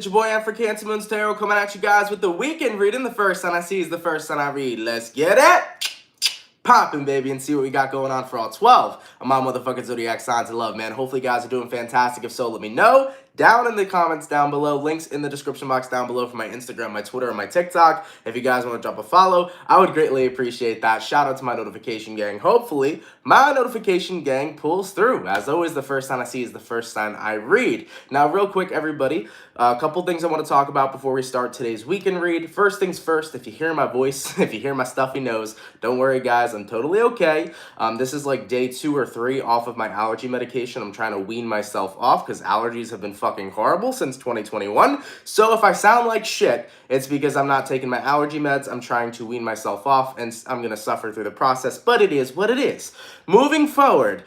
It's your boy Am for CancerMoonsTarot coming at you guys with the weekend reading. The first sign I see is the first sign I read. Let's get it popping, baby, and see what we got going on for all 12 of my motherfucking zodiac signs of love, man. Hopefully you guys are doing fantastic. If so, let me know down in the comments down below. Links in the description box down below for my Instagram, my Twitter, and my TikTok. If you guys want to drop a follow, I would greatly appreciate that. Shout out to my notification gang. Hopefully my notification gang pulls through. As always, the first sign I see is the first sign I read. Now, real quick, everybody, a couple things I want to talk about before we start today's weekend read. First things first, if you hear my voice, if you hear my stuffy nose, don't worry, guys. I'm totally okay. This is like day 2 or 3 off of my allergy medication. I'm trying to wean myself off because allergies have been fucking horrible since 2021. So if I sound like shit, it's because I'm not taking my allergy meds. I'm trying to wean myself off, and I'm going to suffer through the process, but it is what it is. Moving forward,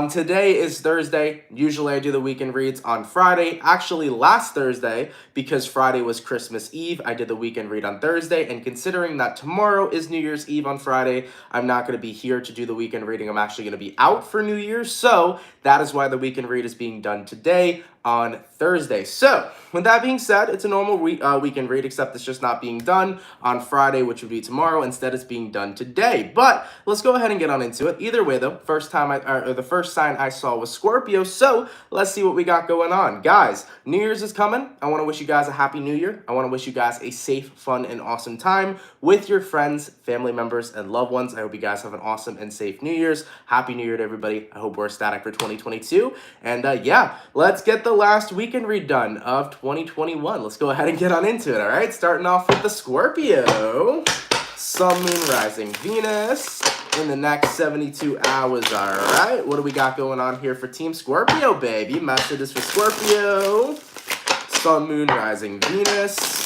today is Thursday. Usually I do the weekend reads on Friday. Actually, last Thursday, because Friday was Christmas Eve, I did the weekend read on Thursday, and considering that tomorrow is New Year's Eve on Friday, I'm not going to be here to do the weekend reading. I'm actually going to be out for New Year's, so that is why the weekend read is being done today on Thursday. So, with that being said, it's a normal weekend read, except it's just not being done on Friday, which would be tomorrow. Instead, it's being done today. But let's go ahead and get on into it. Either way, though, the first sign I saw was Scorpio. So let's see what we got going on, guys. New Year's is coming. I want to wish you guys a happy New Year. I want to wish you guys a safe, fun, and awesome time with your friends, family members, and loved ones. I hope you guys have an awesome and safe New Year's. Happy New Year to everybody. I hope we're ecstatic for 2022. And yeah, let's get the last weekend read done of 2021. Let's go ahead and get on into it, all right? Starting off with the Scorpio. Sun, Moon, Rising, Venus in the next 72 hours, all right? What do we got going on here for Team Scorpio, baby? Messages for Scorpio. Sun, Moon, Rising, Venus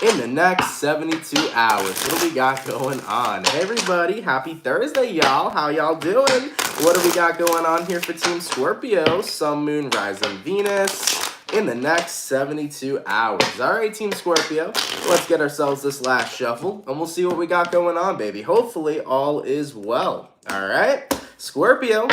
in the next 72 hours. What do we got going on? Hey, everybody. Happy Thursday, y'all. How y'all doing? What do we got going on here for Team Scorpio? Sun, Moon, Rising, Venus in the next 72 hours. All right, Team Scorpio, let's get ourselves this last shuffle, and we'll see what we got going on, baby. Hopefully, all is well. All right, Scorpio,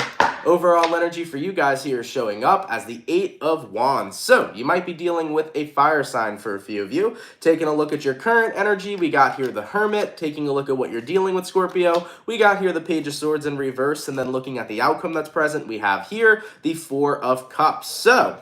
overall energy for you guys here is showing up as the 8 of Wands. So you might be dealing with a fire sign for a few of you. Taking a look at your current energy, we got here the Hermit. Taking a look at what you're dealing with, Scorpio, we got here the Page of Swords in reverse. And then looking at the outcome that's present, we have here the 4 of Cups. So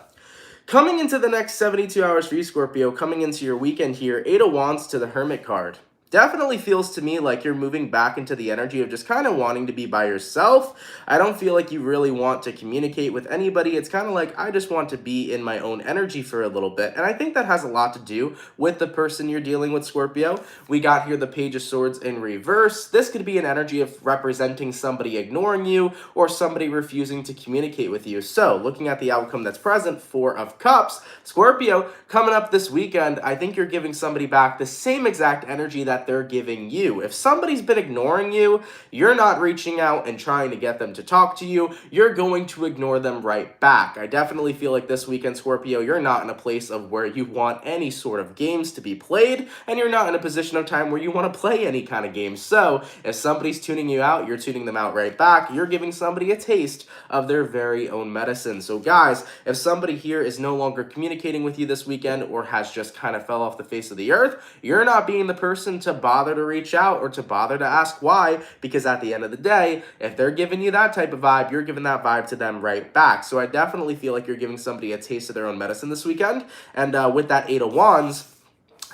coming into the next 72 hours for you, Scorpio, coming into your weekend here, 8 of Wands to the Hermit card. Definitely feels to me like you're moving back into the energy of just kind of wanting to be by yourself. I don't feel like you really want to communicate with anybody. It's kind of like, I just want to be in my own energy for a little bit. And I think that has a lot to do with the person you're dealing with, Scorpio. We got here the Page of Swords in reverse. This could be an energy of representing somebody ignoring you or somebody refusing to communicate with you. So looking at the outcome that's present, 4 of Cups, Scorpio, coming up this weekend, I think you're giving somebody back the same exact energy that they're giving you. If somebody's been ignoring you, you're not reaching out and trying to get them to talk to you. You're going to ignore them right back. I definitely feel like this weekend, Scorpio, you're not in a place of where you want any sort of games to be played, and you're not in a position of time where you want to play any kind of games. So if somebody's tuning you out, you're tuning them out right back. You're giving somebody a taste of their very own medicine. So guys, if somebody here is no longer communicating with you this weekend or has just kind of fell off the face of the earth, you're not being the person to bother to reach out or to bother to ask why, because at the end of the day, if they're giving you that type of vibe, you're giving that vibe to them right back. So I definitely feel like you're giving somebody a taste of their own medicine this weekend. And with that 8 of Wands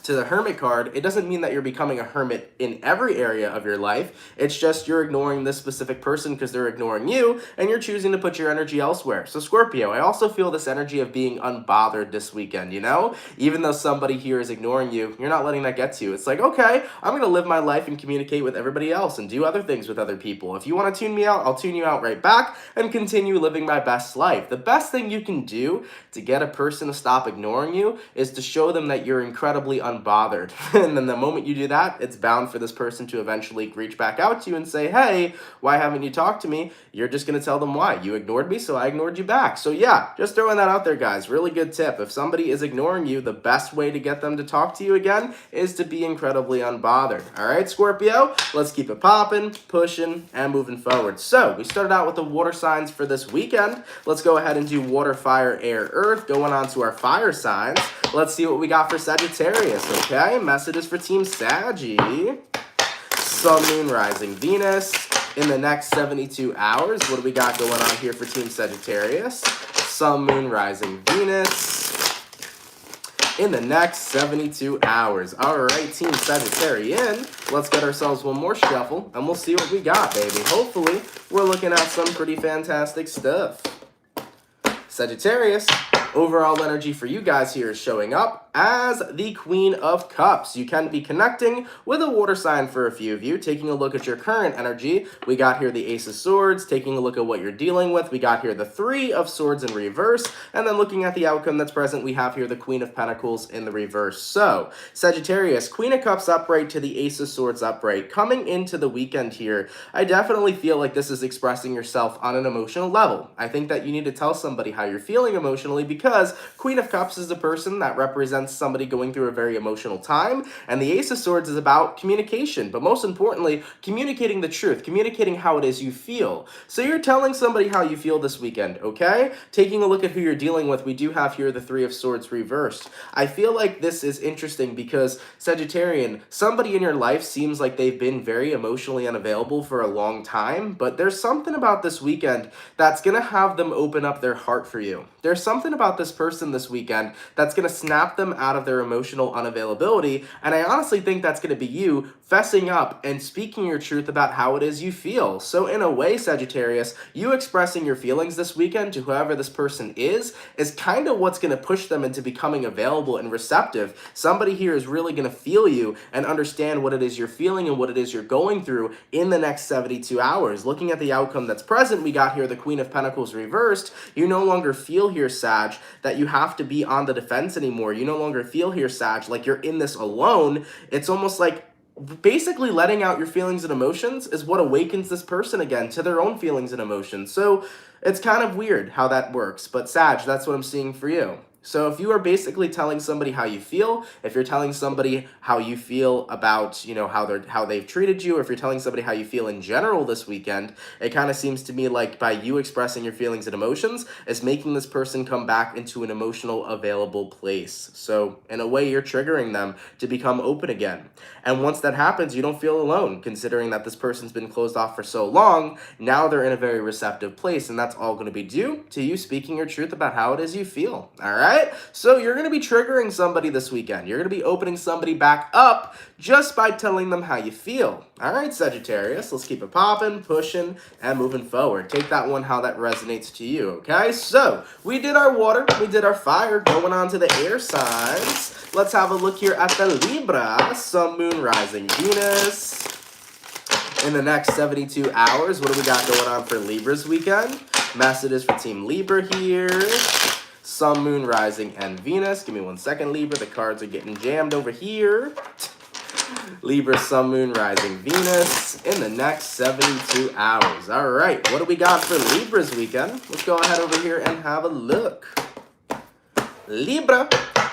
to the Hermit card, it doesn't mean that you're becoming a hermit in every area of your life. It's just you're ignoring this specific person because they're ignoring you, and you're choosing to put your energy elsewhere. So Scorpio, I also feel this energy of being unbothered this weekend, you know? Even though somebody here is ignoring you, you're not letting that get to you. It's like, okay, I'm going to live my life and communicate with everybody else and do other things with other people. If you want to tune me out, I'll tune you out right back and continue living my best life. The best thing you can do to get a person to stop ignoring you is to show them that you're incredibly unbothered unbothered. And then the moment you do that, it's bound for this person to eventually reach back out to you and say, hey, why haven't you talked to me? You're just going to tell them why. You ignored me, so I ignored you back. So yeah, just throwing that out there, guys. Really good tip. If somebody is ignoring you, the best way to get them to talk to you again is to be incredibly unbothered. All right, Scorpio, let's keep it popping, pushing, and moving forward. So we started out with the water signs for this weekend. Let's go ahead and do water, fire, air, earth. Going on to our fire signs. Let's see what we got for Sagittarius, okay? Messages for Team Saggy. Sun, Moon, Rising, Venus. In the next 72 hours, what do we got going on here for Team Sagittarius? Sun, Moon, Rising, Venus. In the next 72 hours. All right, Team Sagittarian, let's get ourselves one more shuffle, and we'll see what we got, baby. Hopefully, we're looking at some pretty fantastic stuff. Sagittarius, overall energy for you guys here is showing up as the Queen of Cups. You can be connecting with a water sign for a few of you, taking a look at your current energy. We got here the Ace of Swords, taking a look at what you're dealing with. We got here the Three of Swords in reverse, and then looking at the outcome that's present, we have here the Queen of Pentacles in the reverse. So, Sagittarius, Queen of Cups upright to the Ace of Swords upright. Coming into the weekend here, I definitely feel like this is expressing yourself on an emotional level. I think that you need to tell somebody how you're feeling emotionally, because Queen of Cups is a person that represents somebody going through a very emotional time, and the Ace of Swords is about communication, but most importantly, communicating the truth, communicating how it is you feel. So you're telling somebody how you feel this weekend, okay? Taking a look at who you're dealing with, we do have here the Three of Swords reversed. I feel like this is interesting because, Sagittarian, somebody in your life seems like they've been very emotionally unavailable for a long time, but there's something about this weekend that's going to have them open up their heart for you. There's something about this person this weekend that's going to snap them out of their emotional unavailability, and I honestly think that's going to be you fessing up and speaking your truth about how it is you feel. So in a way, Sagittarius, you expressing your feelings this weekend to whoever this person is kind of what's going to push them into becoming available and receptive. Somebody here is really going to feel you and understand what it is you're feeling and what it is you're going through in the next 72 hours. Looking at the outcome that's present, we got here the Queen of Pentacles reversed. You no longer feel here, Sag, that you have to be on the defense anymore. You no longer feel here, Sag, like you're in this alone. It's almost like basically letting out your feelings and emotions is what awakens this person again to their own feelings and emotions. So it's kind of weird how that works, but Sag, that's what I'm seeing for you. So if you are basically telling somebody how you feel, if you're telling somebody how you feel about, you know, how they've treated you, or if you're telling somebody how you feel in general this weekend, it kind of seems to me like by you expressing your feelings and emotions is making this person come back into an emotional available place. So in a way, you're triggering them to become open again. And once that happens, you don't feel alone, considering that this person's been closed off for so long. Now they're in a very receptive place, and that's all going to be due to you speaking your truth about how it is you feel. All right? So you're going to be triggering somebody this weekend. You're going to be opening somebody back up just by telling them how you feel. All right, Sagittarius, let's keep it popping, pushing, and moving forward. Take that one how that resonates to you, okay? So we did our water, we did our fire, going on to the air signs. Let's have a look here at the Libra, Sun, Moon, Rising, Venus. In the next 72 hours, what do we got going on for Libra's weekend? Messages for Team Libra here. Sun, Moon, Rising, and Venus. Give me 1 second, Libra. The cards are getting jammed over here. Libra, Sun, Moon, Rising, Venus in the next 72 hours. All right, what do we got for Libra's weekend? Let's go ahead over here and have a look. Libra,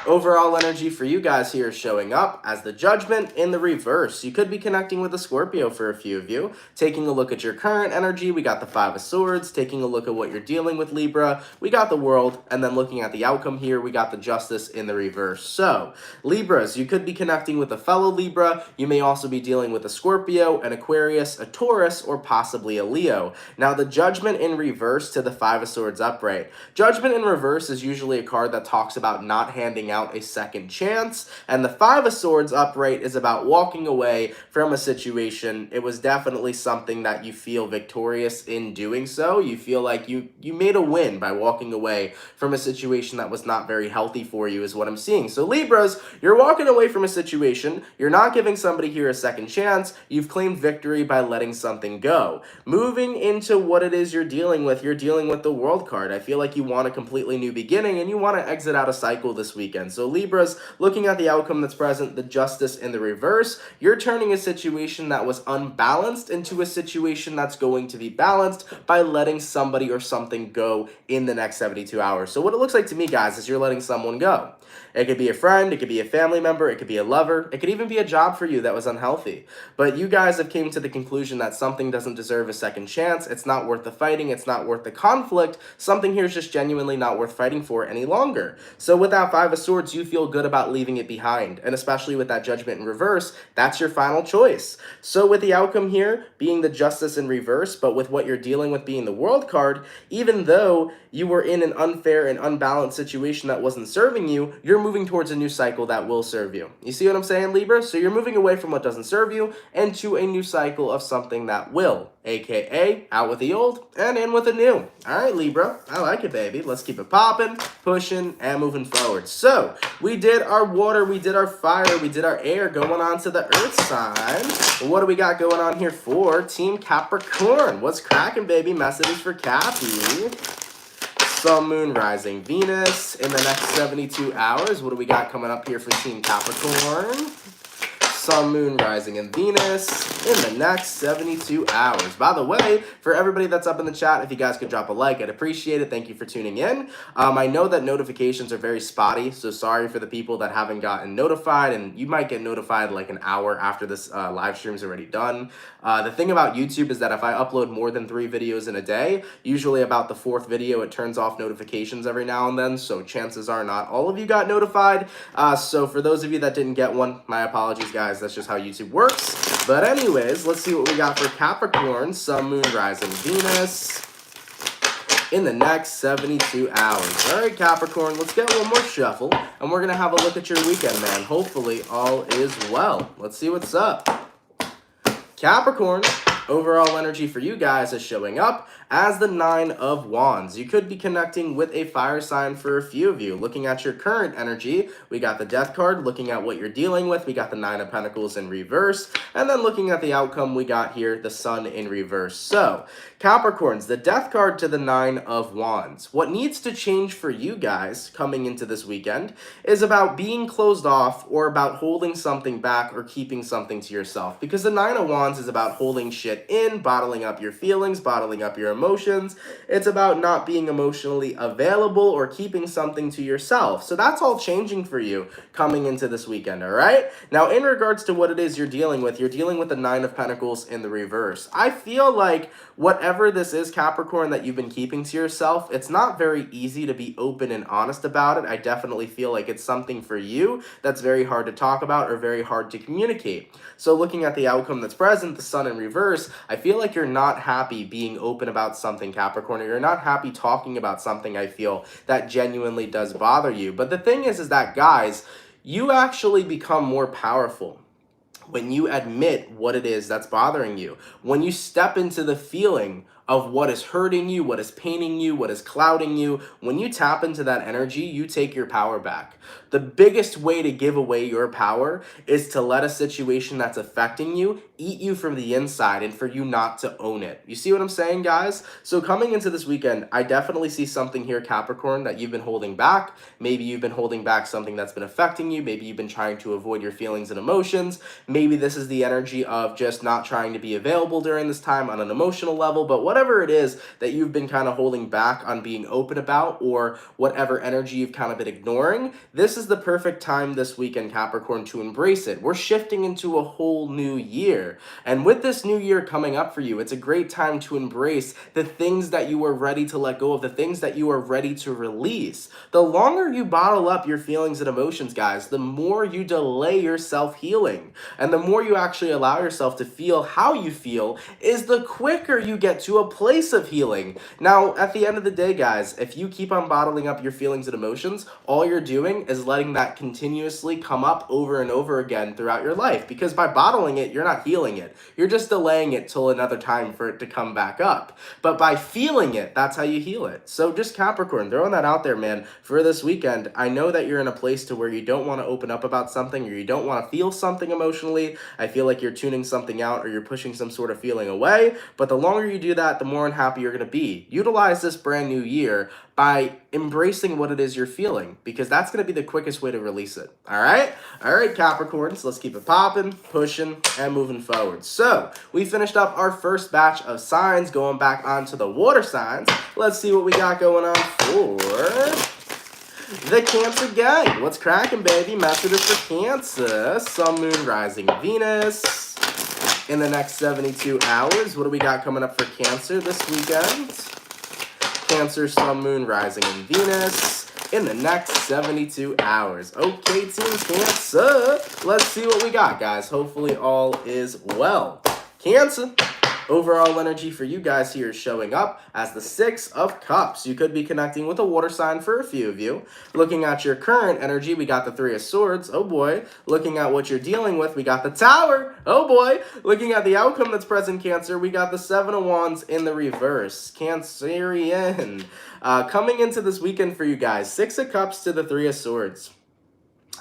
overall energy for you guys here is showing up as the Judgment in the reverse. You could be connecting with a Scorpio for a few of you. Taking a look at your current energy, we got the Five of Swords. Taking a look at what you're dealing with, Libra, we got the World. And then looking at the outcome here, we got the Justice in the reverse. So, Libras, you could be connecting with a fellow Libra. You may also be dealing with a Scorpio, an Aquarius, a Taurus, or possibly a Leo. Now, the Judgment in reverse to the Five of Swords upright. Judgment in reverse is usually a card that talks about not handing out a second chance, and the Five of Swords upright is about walking away from a situation. It was definitely something that you feel victorious in doing so. You feel like you made a win by walking away from a situation that was not very healthy for you is what I'm seeing. So Libras, you're walking away from a situation. You're not giving somebody here a second chance. You've claimed victory by letting something go. Moving into what it is you're dealing with the World card. I feel like you want a completely new beginning and you want to exit exit out a cycle this weekend. So Libras, looking at the outcome that's present, the Justice in the reverse, you're turning a situation that was unbalanced into a situation that's going to be balanced by letting somebody or something go in the next 72 hours. So what it looks like to me, guys, is you're letting someone go. It could be a friend, it could be a family member, it could be a lover, it could even be a job for you that was unhealthy. But you guys have came to the conclusion that something doesn't deserve a second chance, it's not worth the fighting, it's not worth the conflict, something here is just genuinely not worth fighting for any longer. So with that Five of Swords, you feel good about leaving it behind, and especially with that Judgment in reverse, that's your final choice. So with the outcome here being the Justice in reverse, but with what you're dealing with being the World card, even though you were in an unfair and unbalanced situation that wasn't serving you, you're moving towards a new cycle that will serve you. You see what I'm saying, Libra? So you're moving away from what doesn't serve you and to a new cycle of something that will, aka out with the old and in with the new. All right, Libra, I like it, baby. Let's keep it popping, pushing, and moving forward. So we did our water, we did our fire, we did our air, going on to the earth sign. What do we got going on here for Team Capricorn? What's cracking, baby? Messages for Cappy. Sun, Moon, Rising, Venus in the next 72 hours. What do we got coming up here for Team Capricorn? Sun, Moon, Rising, and Venus in the next 72 hours. By the way, for everybody that's up in the chat, if you guys could drop a like, I'd appreciate it. Thank you for tuning in. I know that notifications are very spotty, so sorry for the people that haven't gotten notified, and you might get notified like an hour after this live stream's already done. The thing about YouTube is that if I upload more than 3 videos in a day, usually about the 4th video, it turns off notifications every now and then, so chances are not all of you got notified. So for those of you that didn't get one, my apologies, guys. That's just how YouTube works. But anyways, let's see what we got for Capricorn, Sun, Moon, Rising, Venus in the next 72 hours. All right, Capricorn, let's get one more shuffle, and we're going to have a look at your weekend, man. Hopefully, all is well. Let's see what's up. Capricorn, overall energy for you guys is showing up as the 9 of Wands. You could be connecting with a fire sign for a few of you. Looking at your current energy, we got the Death card. Looking at what you're dealing with, we got the 9 of Pentacles in reverse. And then looking at the outcome, we got here the Sun in reverse. So, Capricorns, the Death card to the 9 of Wands. What needs to change for you guys coming into this weekend is about being closed off or about holding something back or keeping something to yourself. Because the 9 of Wands is about holding shit in, bottling up your feelings, bottling up your emotions. It's about not being emotionally available or keeping something to yourself. So that's all changing for you coming into this weekend, all right? Now, in regards to what it is you're dealing with the 9 of Pentacles in the reverse. I feel like whatever this is, Capricorn, that you've been keeping to yourself, it's not very easy to be open and honest about it. I definitely feel like it's something for you that's very hard to talk about or very hard to communicate. So looking at the outcome that's present, the Sun in reverse, I feel like you're not happy being open about something, Capricorn, or you're not happy talking about something, I feel, that genuinely does bother you. But the thing is that, guys, you actually become more powerful when you admit what it is that's bothering you. When you step into the feeling of what is hurting you, what is paining you, what is clouding you, when you tap into that energy, you take your power back. The biggest way to give away your power is to let a situation that's affecting you eat you from the inside and for you not to own it. You see what I'm saying, guys? So coming into this weekend, I definitely see something here, Capricorn, that you've been holding back. Maybe you've been holding back something that's been affecting you. Maybe you've been trying to avoid your feelings and emotions. Maybe this is the energy of just not trying to be available during this time on an emotional level. But whatever it is that you've been kind of holding back on being open about, or whatever energy you've kind of been ignoring, this is the perfect time this weekend, Capricorn, to embrace it. We're shifting into a whole new year. And with this new year coming up for you, it's a great time to embrace the things that you are ready to let go of, the things that you are ready to release. The longer you bottle up your feelings and emotions, guys, the more you delay your self-healing. And the more you actually allow yourself to feel how you feel is the quicker you get to a place of healing. Now, at the end of the day, guys, if you keep on bottling up your feelings and emotions, all you're doing is letting that continuously come up over and over again throughout your life. Because by bottling it, you're not healing it. You're just delaying it till another time for it to come back up. But by feeling it, that's how you heal it. So just Capricorn, throwing that out there, man, for this weekend. I know that you're in a place to where you don't want to open up about something or you don't want to feel something emotionally. I feel like you're tuning something out or you're pushing some sort of feeling away. But the longer you do that, that, the more unhappy you're going to be. Utilize this brand new year by embracing what it is you're feeling, because that's going to be the quickest way to release it. All right, Capricorns, let's keep it popping, pushing, and moving forward. So we finished up our first batch of signs, going back onto the water signs. Let's see what we got going on for the Cancer gang. What's cracking, baby? Messages for Cancer. Sun, Moon, Rising, Venus. In the next 72 hours, what do we got coming up for Cancer this weekend? Cancer, Sun, Moon, Rising, and Venus. In the next 72 hours. Okay, Team Cancer. Let's see what we got, guys. Hopefully all is well. Cancer. Overall energy for you guys here is showing up as the Six of Cups. You could be connecting with a water sign for a few of you. Looking at your current energy, we got the Three of Swords. Oh boy. Looking at what you're dealing with, we got the Tower. Oh boy. Looking at the outcome that's present, Cancer, we got the Seven of Wands in the reverse. Cancerian. Coming into this weekend for you guys, Six of Cups to the Three of Swords.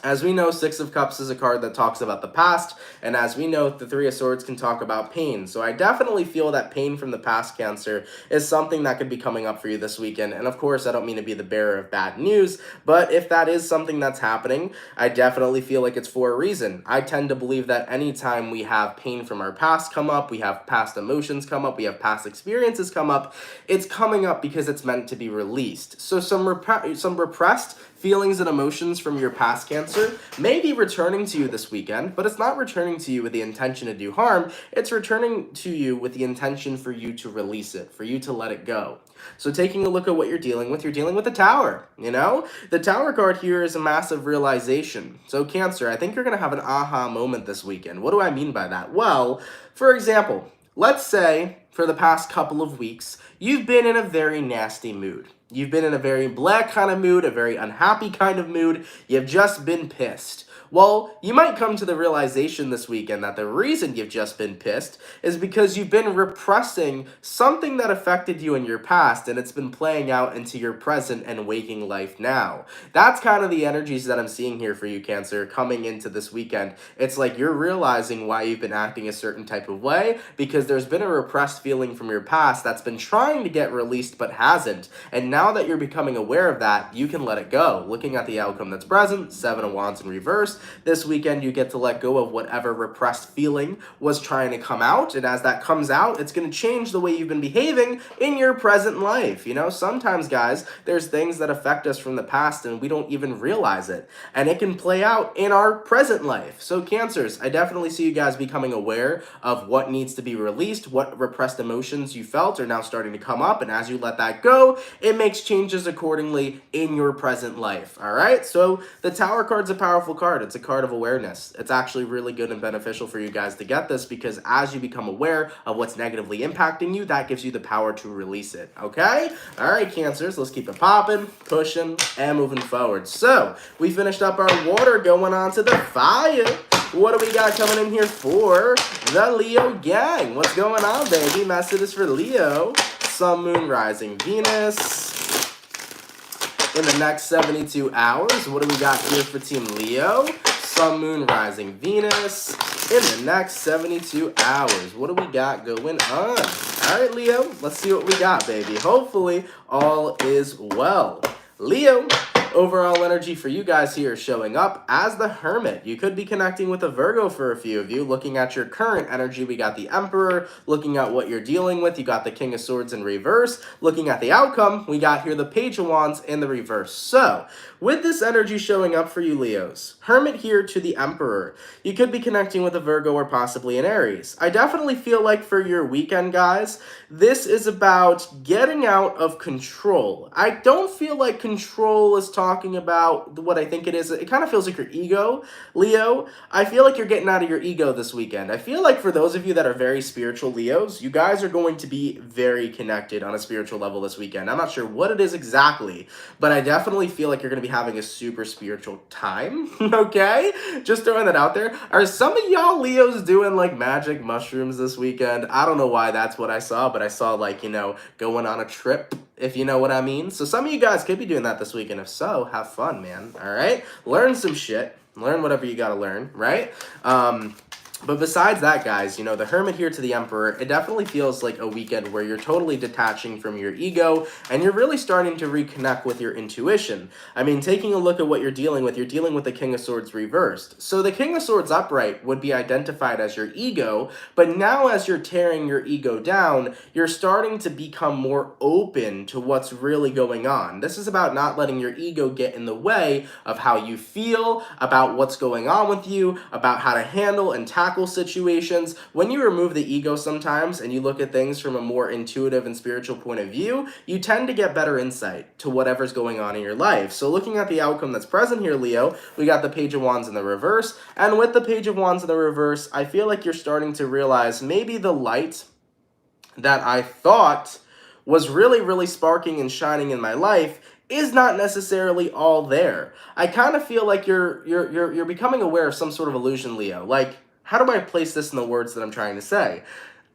As we know, Six of Cups is a card that talks about the past, and as we know, the Three of Swords can talk about pain. So I definitely feel that pain from the past, Cancer, is something that could be coming up for you this weekend. And of course, I don't mean to be the bearer of bad news, but if that is something that's happening, I definitely feel like it's for a reason. I tend to believe that anytime we have pain from our past come up, we have past emotions come up, we have past experiences come up, it's coming up because it's meant to be released. So some repressed feelings and emotions from your past, Cancer, may be returning to you this weekend, but it's not returning to you with the intention to do harm. It's returning to you with the intention for you to release it, for you to let it go. So taking a look at what you're dealing with the Tower, you know? The Tower card here is a massive realization. So Cancer, I think you're going to have an aha moment this weekend. What do I mean by that? Well, for example, let's say for the past couple of weeks, you've been in a very nasty mood. You've been in a very black kind of mood, a very unhappy kind of mood. You've just been pissed. Well, you might come to the realization this weekend that the reason you've just been pissed is because you've been repressing something that affected you in your past, and it's been playing out into your present and waking life now. That's kind of the energies that I'm seeing here for you, Cancer, coming into this weekend. It's like you're realizing why you've been acting a certain type of way, because there's been a repressed feeling from your past that's been trying to get released but hasn't. And now that you're becoming aware of that, you can let it go. Looking at the outcome that's present, Seven of Wands in reverse, this weekend you get to let go of whatever repressed feeling was trying to come out, and as that comes out, it's going to change the way you've been behaving in your present life. You know, sometimes, guys, there's things that affect us from the past and we don't even realize it, and it can play out in our present life. So Cancers, I definitely see you guys becoming aware of what needs to be released, what repressed emotions you felt are now starting to come up, and as you let that go, it makes changes accordingly in your present life. All right, so the Tower card's a powerful card. It's a card of awareness. It's actually really good and beneficial for you guys to get this, because as you become aware of what's negatively impacting you, that gives you the power to release it. Okay? All right, Cancers, let's keep it popping, pushing, and moving forward. So we finished up our water, going on to the fire. What do we got coming in here for the Leo gang? What's going on, baby? Messages for Leo. Sun, Moon, Rising, Venus. In the next 72 hours, what do we got here for Team Leo? Sun, Moon, Rising, Venus. In the next 72 hours, what do we got going on? All right, Leo, let's see what we got, baby. Hopefully, all is well. Leo, overall energy for you guys here is showing up as the Hermit. You could be connecting with a Virgo for a few of you. Looking at your current energy, we got the Emperor. Looking at what you're dealing with, you got the King of Swords in reverse. Looking at the outcome, we got here the Page of Wands in the reverse. So, with this energy showing up for you, Leos, Hermit here to the Emperor, you could be connecting with a Virgo or possibly an Aries. I definitely feel like for your weekend, guys, this is about getting out of control. I don't feel like control is talking about what I think it is. It kind of feels like your ego, Leo. I feel like you're getting out of your ego this weekend. I feel like for those of you that are very spiritual Leos, you guys are going to be very connected on a spiritual level this weekend. I'm not sure what it is exactly, but I definitely feel like you're going to be having a super spiritual time, okay? Just throwing that out there. Are some of y'all Leos doing like magic mushrooms this weekend? I don't know why that's what I saw, but I saw like, you know, going on a trip, if you know what I mean. So some of you guys could be doing that this weekend. If so, have fun, man, all right? Learn some shit. Learn whatever you gotta learn, right? But besides that, guys, you know, the Hermit here to the Emperor, it definitely feels like a weekend where you're totally detaching from your ego and you're really starting to reconnect with your intuition. I mean, taking a look at what you're dealing with the King of Swords reversed. So the King of Swords upright would be identified as your ego, but now as you're tearing your ego down, you're starting to become more open to what's really going on. This is about not letting your ego get in the way of how you feel, about what's going on with you, about how to handle and tackle situations. When you remove the ego sometimes and you look at things from a more intuitive and spiritual point of view, you tend to get better insight to whatever's going on in your life. So looking at the outcome that's present here, Leo, we got the Page of Wands in the reverse. And with the Page of Wands in the reverse, I feel like you're starting to realize maybe the light that I thought was really sparking and shining in my life is not necessarily all there. I kind of feel like you're becoming aware of some sort of illusion, Leo. Like, how do I place this in the words that I'm trying to say?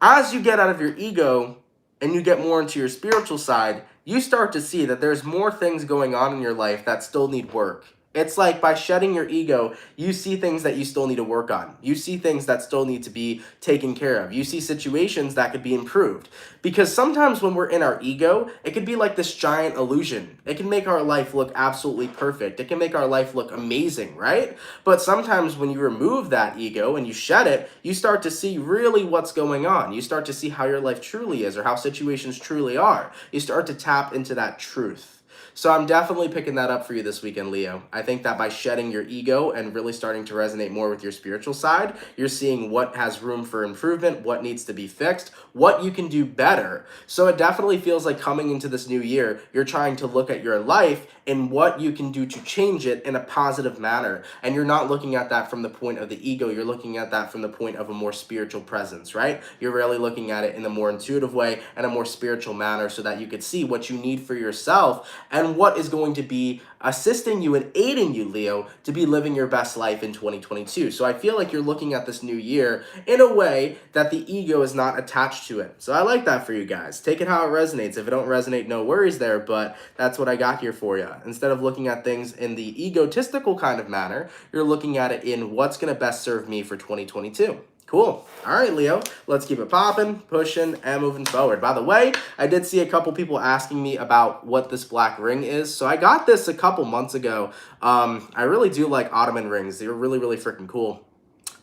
As you get out of your ego and you get more into your spiritual side, you start to see that there's more things going on in your life that still need work. It's like by shedding your ego, you see things that you still need to work on. You see things that still need to be taken care of. You see situations that could be improved. Because sometimes when we're in our ego, it could be like this giant illusion. It can make our life look absolutely perfect. It can make our life look amazing, right? But sometimes when you remove that ego and you shed it, you start to see really what's going on. You start to see how your life truly is or how situations truly are. You start to tap into that truth. So I'm definitely picking that up for you this weekend, Leo. I think that by shedding your ego and really starting to resonate more with your spiritual side, you're seeing what has room for improvement, what needs to be fixed, what you can do better. So it definitely feels like coming into this new year, you're trying to look at your life and what you can do to change it in a positive manner. And you're not looking at that from the point of the ego, you're looking at that from the point of a more spiritual presence, right? You're really looking at it in a more intuitive way and a more spiritual manner so that you could see what you need for yourself and what is going to be assisting you and aiding you, Leo, to be living your best life in 2022. So I feel like you're looking at this new year in a way that the ego is not attached to it. So I like that for you guys. Take it how it resonates. If it don't resonate, no worries there, but that's what I got here for you. Instead of looking at things in the egotistical kind of manner, you're looking at it in what's going to best serve me for 2022. Cool. All right, Leo, let's keep it popping, pushing, and moving forward. By the way, I did see a couple people asking me about what this black ring is. So I got this a couple months ago. I really do like Ottoman rings. They're really freaking cool.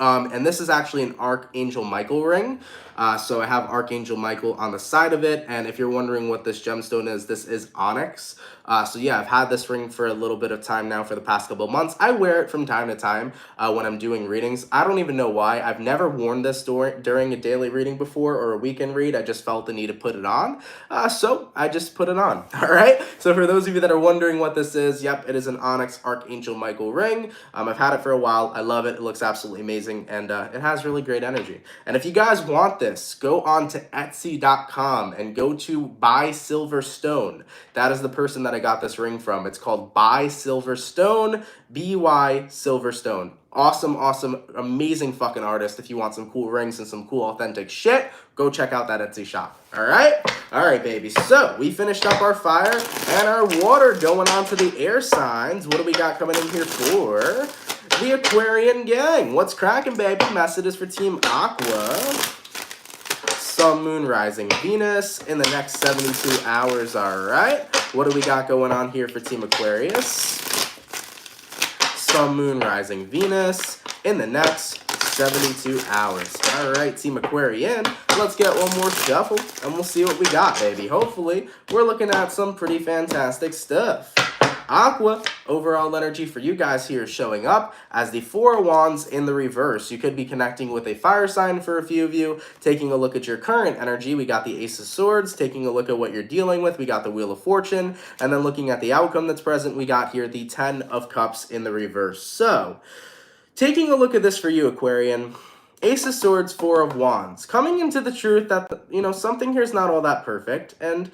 And this is actually an Archangel Michael ring. So I have Archangel Michael on the side of it. And if you're wondering what this gemstone is, this is onyx. So yeah, I've had this ring for a little bit of time now for the past couple of months. I wear it from time to time when I'm doing readings. I don't even know why. I've never worn this during a daily reading before or a weekend read. I just felt the need to put it on. So I just put it on. All right. So for those of you that are wondering what this is, yep, it is an onyx Archangel Michael ring. I've had it for a while. I love it. It looks absolutely amazing. And it has really great energy. And if you guys want this, go on to Etsy.com and go to Buy Silver Stone. That is the person that I got this ring from. It's called Buy Silver Stone, B-Y Silverstone. Awesome, amazing fucking artist. If you want some cool rings and some cool authentic shit, go check out that Etsy shop. All right, baby. So we finished up our fire and our water, going on to the air signs. What do we got coming in here for the Aquarian gang? What's cracking, baby? Messages for Team Aqua. Sun, Moon, Rising, Venus in the next 72 hours. All right. What do we got going on here for Team Aquarius? Sun, Moon, Rising, Venus in the next 72 hours. All right, Team Aquarian, let's get one more shuffle and we'll see what we got, baby. Hopefully, we're looking at some pretty fantastic stuff. Aqua, overall energy for you guys here is showing up as the Four of Wands in the reverse. You could be connecting with a fire sign for a few of you. Taking a look at your current energy, we got the Ace of Swords. Taking a look at what you're dealing with, we got the Wheel of Fortune. And then looking at the outcome that's present, we got here the Ten of Cups in the reverse. So, taking a look at this for you, Aquarian. Ace of Swords, Four of Wands. Coming into the truth that, something here is not all that perfect. And,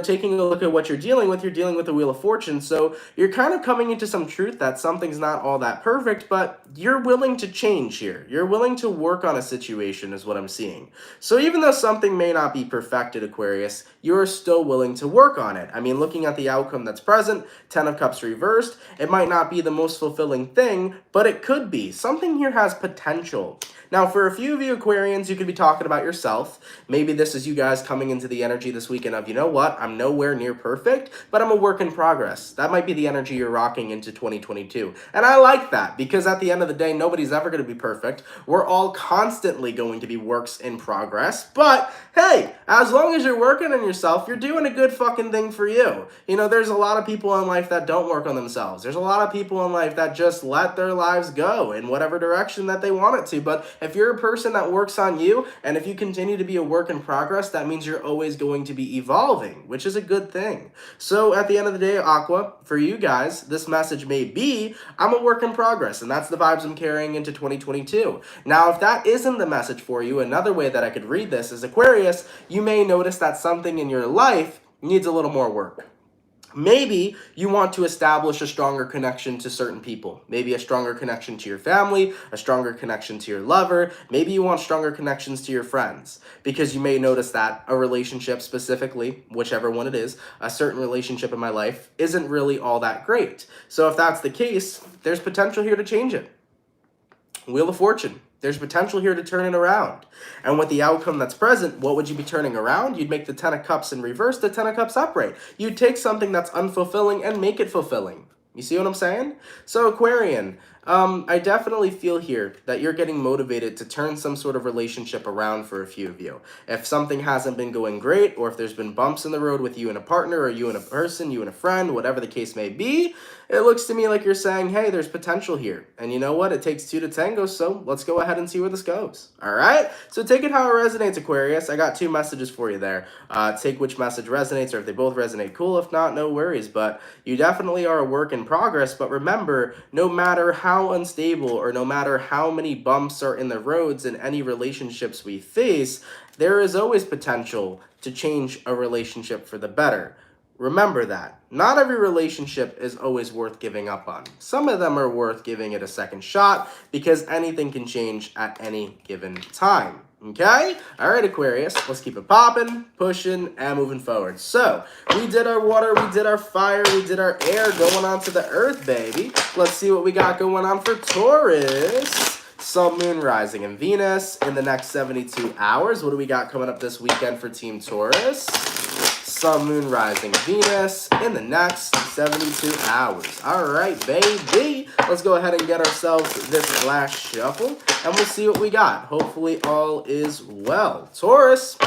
taking a look at what you're dealing with the Wheel of Fortune. So you're kind of coming into some truth that something's not all that perfect, but you're willing to change here. You're willing to work on a situation is what I'm seeing. So even though something may not be perfected, Aquarius, you're still willing to work on it. I mean, looking at the outcome that's present, Ten of Cups reversed, it might not be the most fulfilling thing, but it could be. Something here has potential. Now, for a few of you Aquarians, you could be talking about yourself. Maybe this is you guys coming into the energy this weekend of, you know what, I'm nowhere near perfect, but I'm a work in progress. That might be the energy you're rocking into 2022. And I like that, because at the end of the day, nobody's ever going to be perfect. We're all constantly going to be works in progress. But hey, as long as you're working on yourself, you're doing a good fucking thing for you. You know, there's a lot of people in life that don't work on themselves. There's a lot of people in life that just let their lives go in whatever direction that they want it to. But if you're a person that works on you, and if you continue to be a work in progress, that means you're always going to be evolving, which is a good thing. So at the end of the day, Aqua, for you guys, this message may be, I'm a work in progress, and that's the vibes I'm carrying into 2022. Now, if that isn't the message for you, another way that I could read this is, Aquarius, you may notice that something in your life needs a little more work. Maybe you want to establish a stronger connection to certain people. Maybe a stronger connection to your family, a stronger connection to your lover. Maybe you want stronger connections to your friends, because you may notice that a relationship specifically, whichever one it is, a certain relationship in my life isn't really all that great. So if that's the case, there's potential here to change it. Wheel of Fortune. There's potential here to turn it around. And with the outcome that's present, what would you be turning around? You'd make the 10 of Cups in reverse, the 10 of Cups upright. You'd take something that's unfulfilling and make it fulfilling. You see what I'm saying? So Aquarian, I definitely feel here that you're getting motivated to turn some sort of relationship around for a few of you. If something hasn't been going great, or if there's been bumps in the road with you and a partner, or you and a person, you and a friend, whatever the case may be, it looks to me like you're saying, hey, there's potential here. And you know what? It takes two to tango, so let's go ahead and see where this goes. All right? So take it how it resonates, Aquarius. I got two messages for you there. Take which message resonates, or if they both resonate, cool. If not, no worries. But you definitely are a work in progress. But remember, no matter how unstable or no matter how many bumps are in the roads in any relationships we face, there is always potential to change a relationship for the better. Remember that. Not every relationship is always worth giving up on. Some of them are worth giving it a second shot, because anything can change at any given time. Okay? All right, Aquarius, let's keep it popping, pushing, and moving forward. So, we did our water, we did our fire, we did our air, going on to the earth, baby. Let's see what we got going on for Taurus. Sun, Moon, Rising, and Venus in the next 72 hours. What do we got coming up this weekend for Team Taurus? Sun, Moon, Rising, Venus in the next 72 hours. All right, baby. Let's go ahead and get ourselves this last shuffle, and we'll see what we got. Hopefully all is well. Taurus,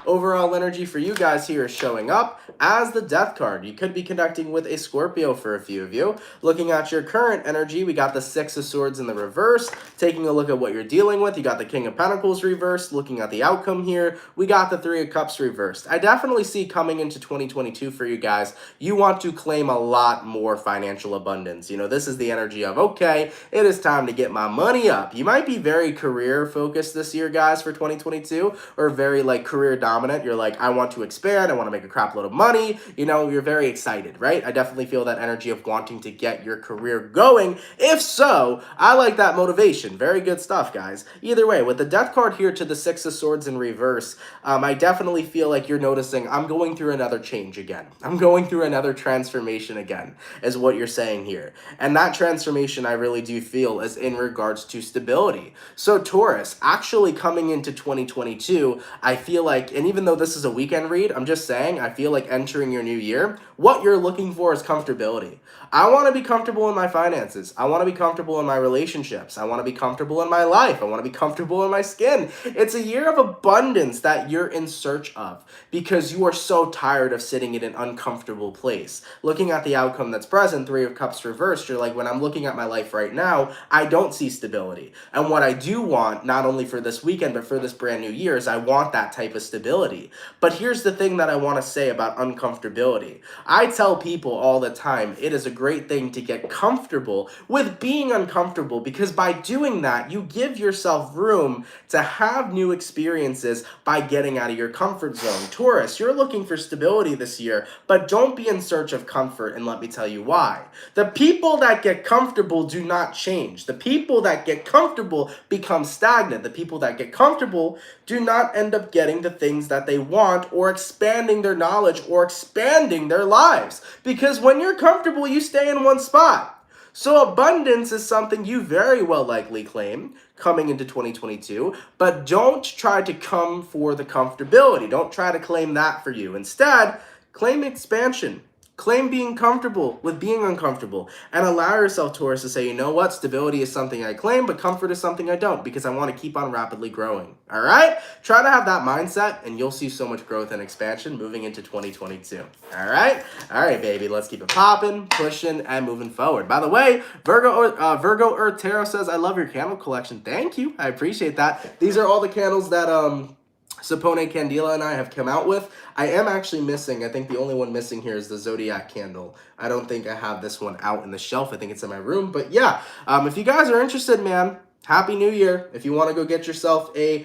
overall energy for you guys here is showing up as the Death card. You could be connecting with a Scorpio for a few of you. Looking at your current energy, we got the Six of Swords in the reverse. Taking a look at what you're dealing with, you got the King of Pentacles reversed. Looking at the outcome here, we got the Three of Cups reversed. I definitely see coming into 2022 for you guys, you want to claim a lot more financial abundance. You know, this is the energy of, okay, it is time to get my money up. You might be very career focused this year, guys, for 2022, or very like career dominant. You're like, I want to expand, I want to make a crap load of money. You know, you're very excited, right? I definitely feel that energy of wanting to get your career going. If so, I like that motivation. Very good stuff, guys. Either way, with the Death card here to the Six of Swords in reverse, I definitely feel like you're noticing I'm going through another change again. I'm going through another transformation again, is what you're saying here. And that transformation I really do feel is in regards to stability. So Taurus, actually coming into 2022, I feel like, and even though this is a weekend read, I'm just saying, I feel like entering your new year, what you're looking for is comfortability. I want to be comfortable in my finances. I want to be comfortable in my relationships. I want to be comfortable in my life. I want to be comfortable in my skin. It's a year of abundance that you're in search of, because you are so tired of sitting in an uncomfortable place. Looking at the outcome that's present, Three of Cups reversed, you're like, when I'm looking at my life right now, I don't see stability. And what I do want, not only for this weekend, but for this brand new year, is I want that type of stability. But here's the thing that I want to say about uncomfortability. I tell people all the time, it is a great thing to get comfortable with being uncomfortable, because by doing that, you give yourself room to have new experiences by getting out of your comfort zone. Taurus, you're looking for stability this year, but don't be in search of comfort, and let me tell you why. The people that get comfortable do not change. The people that get comfortable become stagnant. The people that get comfortable do not end up getting the things that they want, or expanding their knowledge, or expanding their lives. Because when you're comfortable, you stay in one spot. So abundance is something you very well likely claim coming into 2022, but don't try to come for the comfortability. Don't try to claim that for you. Instead, claim expansion. Claim being comfortable with being uncomfortable, and allow yourself, Taurus, to say, you know what, stability is something I claim, but comfort is something I don't, because I want to keep on rapidly growing. All right? Try to have that mindset, and you'll see so much growth and expansion moving into 2022. All right? All right, baby, let's keep it popping, pushing, and moving forward. By the way, Virgo Earth Tarot says, I love your candle collection. Thank you. I appreciate that. These are all the candles that Sapone Candela and I have come out with. I am actually missing, I think the only one missing here is the Zodiac candle. I don't think I have this one out in the shelf. I think it's in my room. But yeah, if you guys are interested, man, Happy New Year. If you want to go get yourself a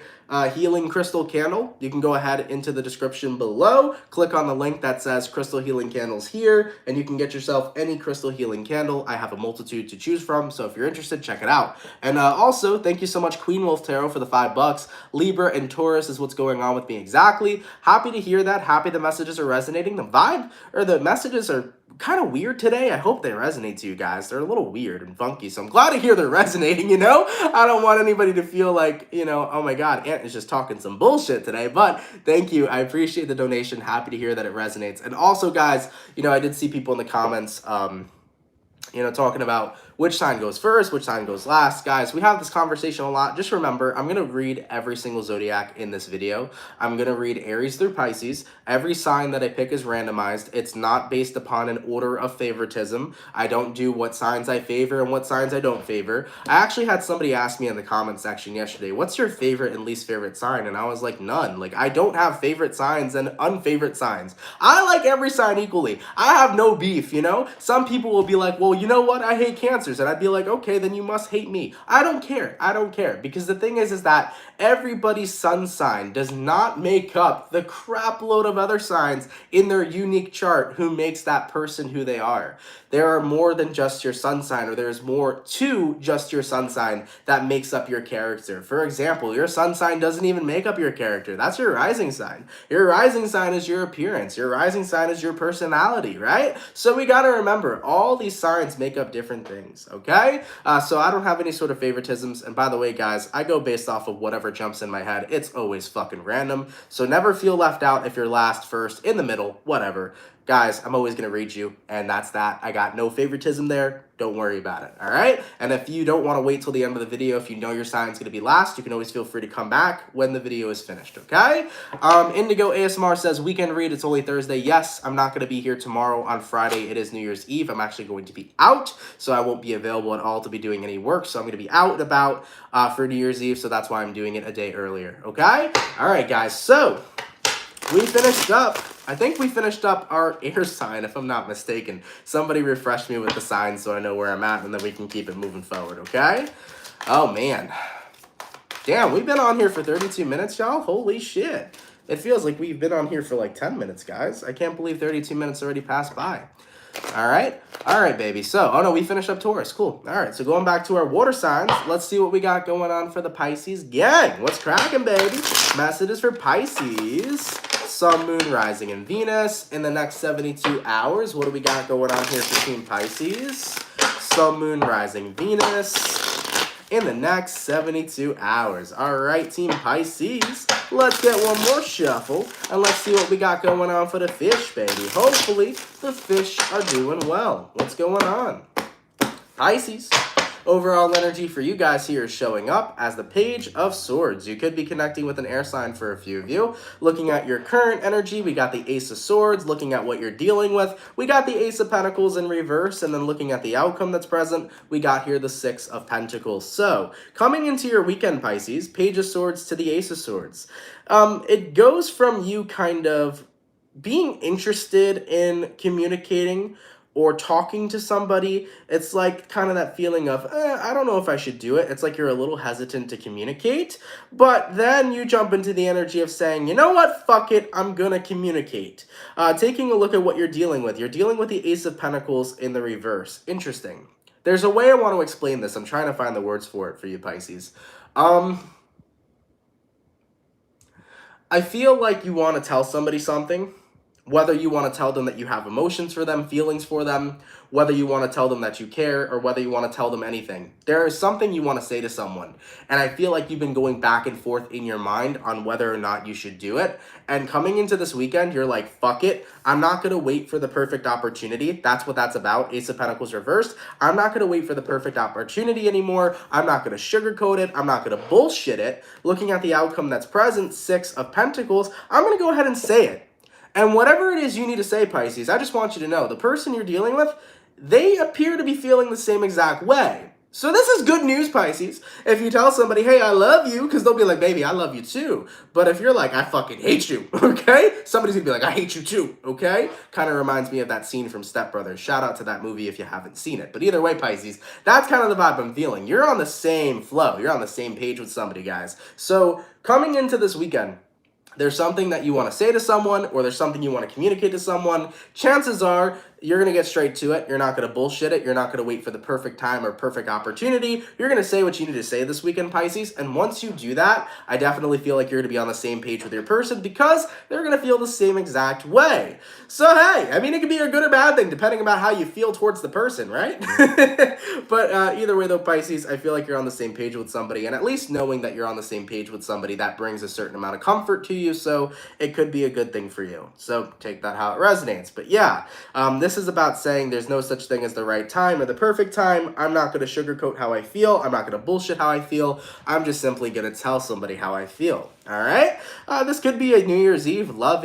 healing crystal candle, you can go ahead into the description below. Click on the link that says Crystal Healing Candles here, and you can get yourself any crystal healing candle. I have a multitude to choose from, so if you're interested, check it out. And also, thank you so much, Queen Wolf Tarot, for the $5. Libra and Taurus is what's going on with me exactly. Happy to hear that. Happy the messages are resonating. The vibe, or the messages are kind of weird today. I hope they resonate to you guys. They're a little weird and funky, so I'm glad to hear they're resonating, you know? I don't want anybody to feel like, you know, oh my God, Ant is just talking some bullshit today, but thank you. I appreciate the donation. Happy to hear that it resonates. And also, guys, you know, I did see people in the comments, you know, talking about which sign goes first, which sign goes last. Guys, we have this conversation a lot. Just remember, I'm going to read every single zodiac in this video. I'm going to read Aries through Pisces. Every sign that I pick is randomized. It's not based upon an order of favoritism. I don't do what signs I favor and what signs I don't favor. I actually had somebody ask me in the comment section yesterday, what's your favorite and least favorite sign? And I was like, none. Like, I don't have favorite signs and unfavorite signs. I like every sign equally. I have no beef, you know? Some people will be like, well, you know what? I hate Cancers. And I'd be like, okay, then you must hate me. I don't care. I don't care. Because the thing is that everybody's sun sign does not make up the crap load of other signs in their unique chart who makes that person who they are. There are more than just your sun sign, or there's more to just your sun sign that makes up your character. For example, your sun sign doesn't even make up your character. That's your rising sign. Your rising sign is your appearance. Your rising sign is your personality, right? So we got to remember, all these signs make up different things, okay? So I don't have any sort of favoritisms. And by the way, guys, I go based off of whatever jumps in my head. It's always fucking random. So never feel left out if you're last, first, in the middle, whatever. Guys, I'm always going to read you, and that's that. I got no favoritism there. Don't worry about it, all right? And if you don't want to wait till the end of the video, if you know your sign's going to be last, you can always feel free to come back when the video is finished, okay? Indigo ASMR says, weekend read, it's only Thursday. Yes, I'm not going to be here tomorrow on Friday. It is New Year's Eve. I'm actually going to be out, so I won't be available at all to be doing any work, so I'm going to be out and about for New Year's Eve, so that's why I'm doing it a day earlier, okay? All right, guys, so we finished up. I think we finished up our air sign, if I'm not mistaken. Somebody refresh me with the sign so I know where I'm at, and then we can keep it moving forward, okay? Oh, man. Damn, we've been on here for 32 minutes, y'all. Holy shit. It feels like we've been on here for like 10 minutes, guys. I can't believe 32 minutes already passed by. All right, baby. So, oh no, we finished up Taurus. Cool. All right, so going back to our water signs, let's see what we got going on for the Pisces gang. What's cracking, baby? Messages for Pisces. Sun, Moon, Rising, and Venus. In the next 72 hours, what do we got going on here for Team Pisces? Sun, Moon, Rising, Venus. In the next 72 hours. All right, Team Pisces. Let's get one more shuffle, and let's see what we got going on for the fish, baby. Hopefully, the fish are doing well. What's going on? Pisces. Overall energy for you guys here is showing up as the Page of Swords. You could be connecting with an air sign for a few of you. Looking at your current energy, we got the Ace of Swords. Looking at what you're dealing with, we got the Ace of Pentacles in reverse. And then looking at the outcome that's present, we got here the Six of Pentacles. So, coming into your weekend, Pisces, Page of Swords to the Ace of Swords. It goes from you kind of being interested in communicating or talking to somebody. It's like kind of that feeling of, I don't know if I should do it. It's like you're a little hesitant to communicate, but then you jump into the energy of saying, you know what, fuck it, I'm gonna communicate. Taking a look at what you're dealing with. You're dealing with the Ace of Pentacles in the reverse. Interesting. There's a way I want to explain this. I'm trying to find the words for it for you, Pisces. I feel like you want to tell somebody something, Whether you want to tell them that you have emotions for them, feelings for them, whether you want to tell them that you care, or whether you want to tell them anything. There is something you want to say to someone. And I feel like you've been going back and forth in your mind on whether or not you should do it. And coming into this weekend, you're like, fuck it. I'm not going to wait for the perfect opportunity. That's what that's about. Ace of Pentacles reversed. I'm not going to wait for the perfect opportunity anymore. I'm not going to sugarcoat it. I'm not going to bullshit it. Looking at the outcome that's present, Six of Pentacles, I'm going to go ahead and say it. And whatever it is you need to say, Pisces, I just want you to know, the person you're dealing with, they appear to be feeling the same exact way. So this is good news, Pisces. If you tell somebody, hey, I love you, because they'll be like, baby, I love you too. But if you're like, I fucking hate you, okay? Somebody's going to be like, I hate you too, okay? Kind of reminds me of that scene from Step Brothers. Shout out to that movie if you haven't seen it. But either way, Pisces, that's kind of the vibe I'm feeling. You're on the same flow. You're on the same page with somebody, guys. So coming into this weekend, there's something that you want to say to someone, or there's something you want to communicate to someone. Chances are you're going to get straight to it. You're not going to bullshit it. You're not going to wait for the perfect time or perfect opportunity. You're going to say what you need to say this weekend, Pisces. And once you do that, I definitely feel like you're going to be on the same page with your person because they're going to feel the same exact way. So, hey, I mean, it could be a good or bad thing depending on how you feel towards the person, right? But either way, though, Pisces, I feel like you're on the same page with somebody. And at least knowing that you're on the same page with somebody, that brings a certain amount of comfort to you. So it could be a good thing for you. So take that how it resonates. But yeah, this is about saying there's no such thing as the right time or the perfect time. I'm not going to sugarcoat how I feel. I'm not going to bullshit how I feel. I'm just simply going to tell somebody how I feel. All right. This could be a New Year's Eve love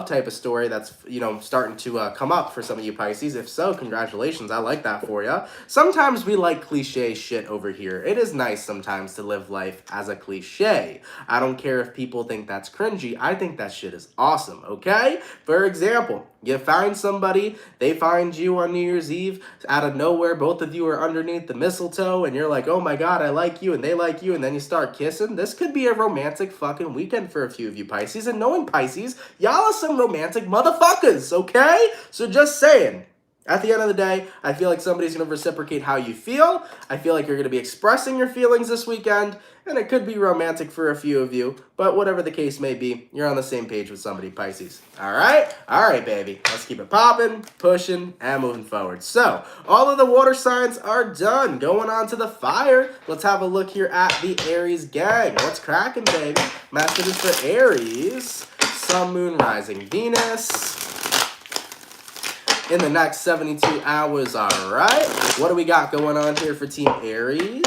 type of story that's, starting to come up for some of you Pisces. If so, congratulations. I like that for you. Sometimes we like cliche shit over here. It is nice sometimes to live life as a cliche. I don't care if people think that's cringy. I think that shit is awesome. Okay. For example, you find somebody, they find you on New Year's Eve out of nowhere. Both of you are underneath the mistletoe and you're like, oh my God, I like you. And they like you. And then you start kissing. This could be a romantic fucking weekend for a few of you Pisces. And knowing Pisces, y'all are some romantic motherfuckers. Okay. So just saying. At the end of the day, I feel like somebody's going to reciprocate how you feel. I feel like you're going to be expressing your feelings this weekend, and it could be romantic for a few of you, but whatever the case may be, you're on the same page with somebody, Pisces. All right? All right, baby. Let's keep it popping, pushing, and moving forward. So, all of the water signs are done. Going on to the fire. Let's have a look here at the Aries gang. What's cracking, baby? Messages for Aries. Sun, Moon, Rising, Venus. In the next 72 hours, all right? What do we got going on here for Team Aries?